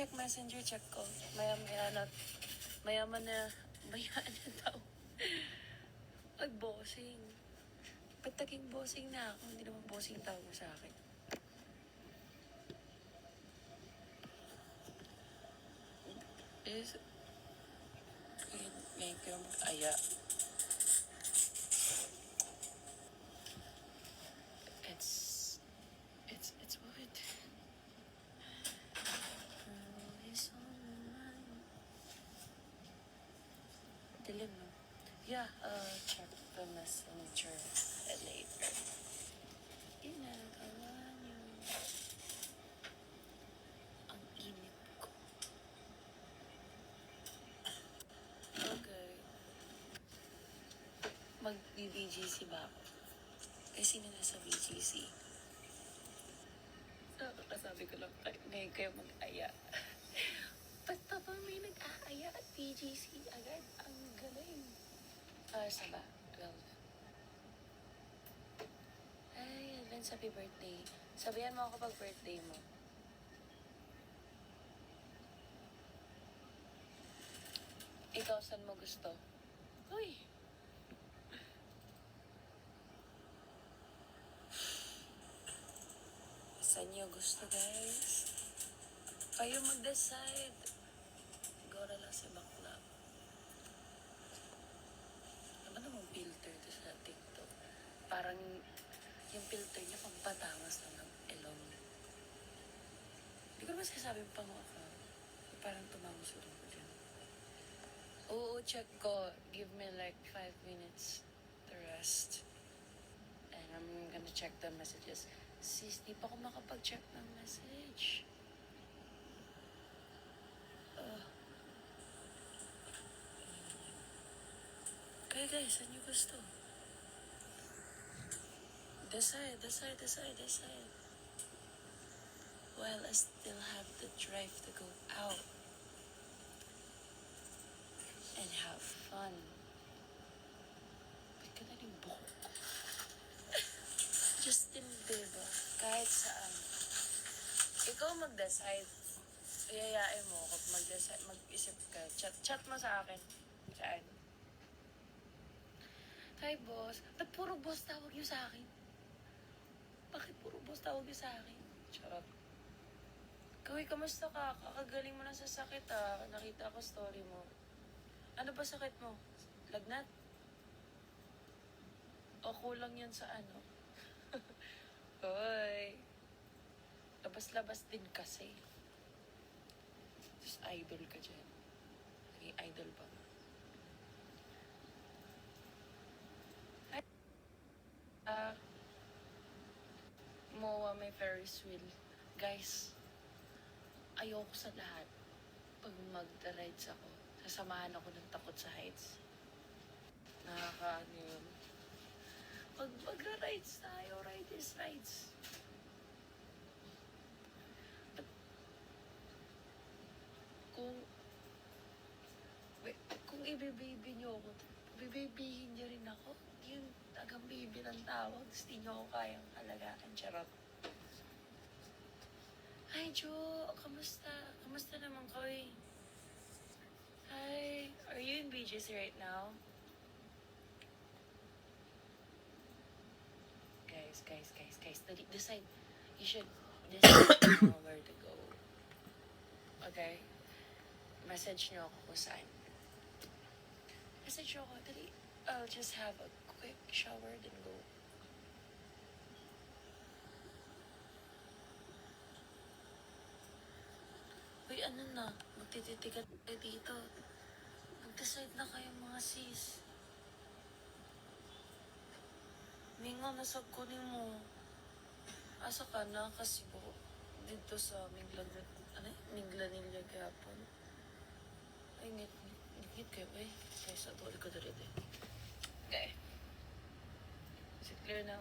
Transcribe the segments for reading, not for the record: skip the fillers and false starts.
check messenger, check ko. Mayaman na daw. Ay, bossing. Ba't naging bossing na ako? Hindi naman bossing tawag mo sa akin. Ngayon kayo mag-aya. It's what? Always on my mind. Dilim, no? Yeah, check the messenger later. Ginagawa niyo. Ang init ko. Okay. Mag-BGC ba ako? Eh, sino nasa BGC? Nakakasabi ko lang, ngayon kayo mag-aya. Ba't pa ba may nag-aaya at BGC agad? Ang galing. Saba, 12. Ay, advance happy birthday. Sabihan mo ako pag birthday mo. Ikaw, saan mo gusto? Uy! Saan nyo gusto, guys? Kayo mag-decide. Gora lang si bakla. Ano namang filter to sa TikTok? Parang yung filter niya pampatawas na ng ilong. Hindi ko naman sasabi pa mo ako. Parang tumangos ulit ko dyan. Oo, check ko. Give me like 5 minutes to rest. And I'm gonna check the messages. Sis, di pa ako makapag-check ng message. Kaya guys, saan nyo gusto? Decide. While I still have the drive to go out and have fun. Ba't ka na rin buhok? Justin Bieber, kahit saan. Ikaw mag-decide. Iayain mo ako mag-decide, mag-isip ka. Chat mo sa akin. Saan? Hi, boss. Ba't puro boss tawag niyo sa akin? Bakit puro boss tawag niyo sa akin? Charot. Kaway, kamusta ka? Kakagaling mo na sa sakit, ah. Nakita ko story mo. Ano ba sakit mo? Lagnat? O kulang yan sa ano? Hoy. Labas-labas din kasi. Just idol ka dyan. Naging idol ba? MOA may Ferris wheel. Guys, ayoko sa lahat. Pag mag-rides ako, sasamahan ako ng takot sa heights. Nakakaano yun. Pag magra-rides tayo, rides. But, kung i-baby nyo ako, bibabyhin nyo rin ako. Yung tagang baby ng tawag, tapos di nyo ako kayang alagaan. Charot. Hi, Jo. Kamusta? Kamusta naman ko eh? Hi. Are you in BGC right now? Guys. Decide. You should decide where to go. Okay? Message nyo ako kung saan. Message nyo ako. Dali. I'll just have a quick shower then go. Uy, ano na? Magtititigan tayo dito. Mag-decide na kayo mga sis. Mingo, nasag kunin mo. Asa ka na kasi po dito sa Minglanilla gapon. Ay, ngit kayo eh. Kaya sa tuloy ko dali din. Okay. Is it clear now?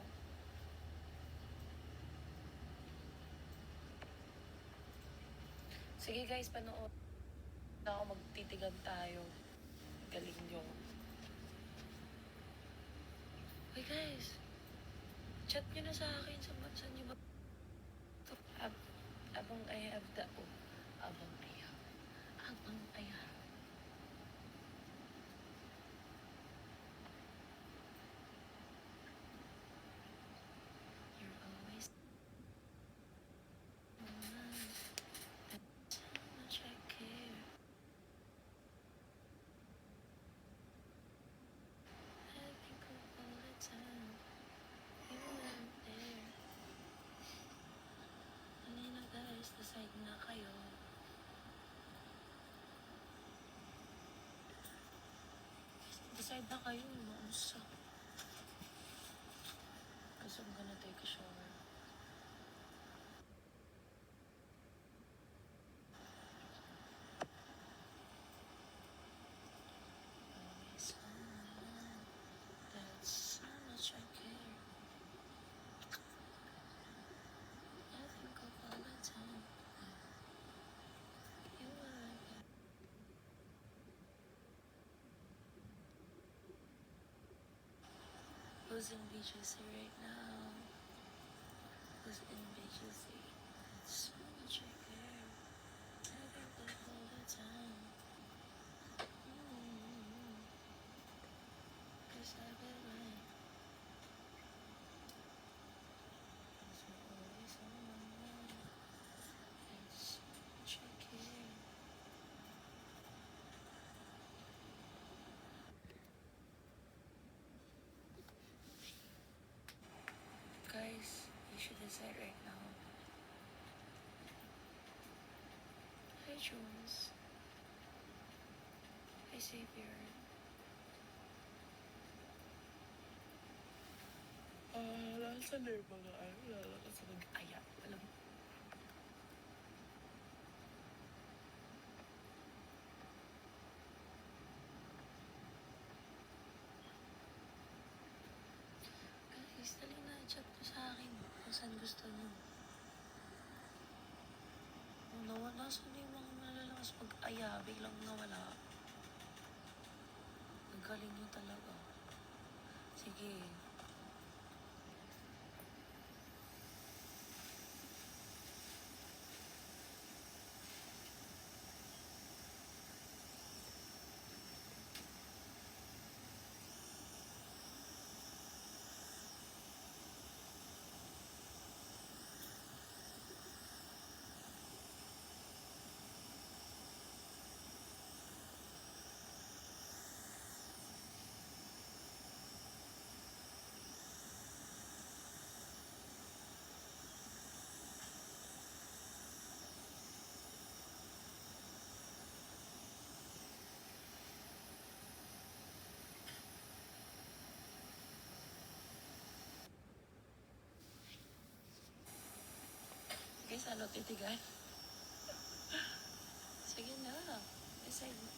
Sige guys, panood. Na ako magtitigan tayo. Galing nyo. Hey guys, chat nyo na sa akin. Saan nyo ba? Abang I have the Abang Ria. Abang Ayan. You're always the one. That's how much I care. I think of all the time you weren't there. Kanina guys, decide na kayo. Decide na kayo, maunsa. Kasi I'm gonna take a shower. Always someone. That's how much I care. I think of all the time you weren't there. Who's in BGC right now? Who's in BGC? So much I care. I think of all the time. Cause I've been right. Cause we're always on my mind. And so much I care. Guys, you should decide right now. Hi, Jules. Hi, Xavier. Nasa na yung mga lalakas sa nag-aya. Alam mo. Guys, dali na, chat ko sa akin kung saan gusto niyo. Nawala saan yung mga malalakas mag-aya, biglang nawala. Ang galing niyo talaga. Sige. Guys, ano titigan? Sige na. Decide mo.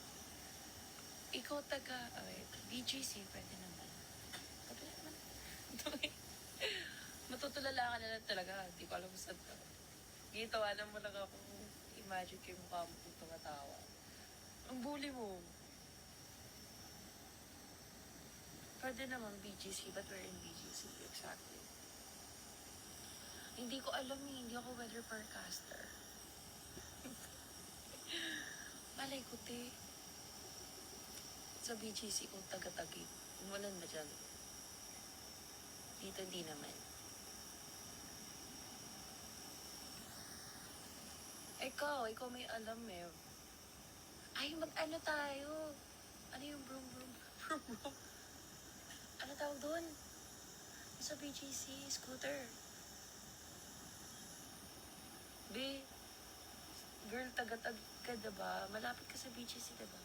Ikaw taga, wait, BGC, pwede naman. Pwede naman. Matutulala ka na lang talaga. Hindi ko alam saan to. Gitawanan mo lang ako. Imagine ko yung mukha mo kung tumatawa. Ang bully mo. Pwede naman BGC, but we're in BGC. Exactly. Hindi ko alam eh. Hindi ako weather forecaster. Malay ko, te. Sa BGC kung taga-tagig. Umulan ba dyan? Dito hindi naman. Ikaw may alam eh. Ay, mag-ano tayo? Ano yung broom? Ano tawag doon? Sa BGC, scooter. B, girl, taga-tagig ka, diba? Malapit ka sa BGC, diba?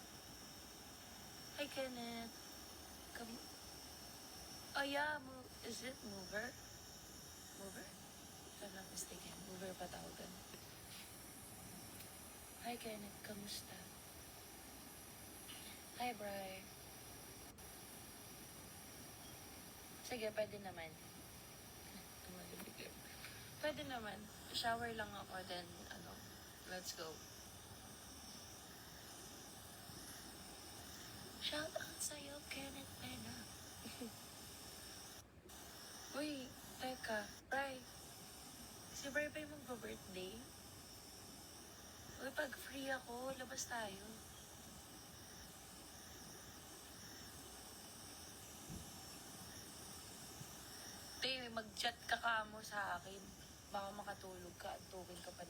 Hi, Kenneth. Oh, yeah. Is it Mover? Mover? If I'm not mistaken. Mover pa tawagan. Hi, Kenneth. Kamusta? Hi, Bri. Sige, pwede naman. Pwede naman. Shower lang ako, then, let's go. Shout out sa'yo, Kenneth Pena. Uy, teka. Bri. Si Bri pa yung magpa-birthday? Uy, pag free ako, labas tayo. Te, mag-chat ka mo sa akin. Baka makatulog ka at tukin ka pa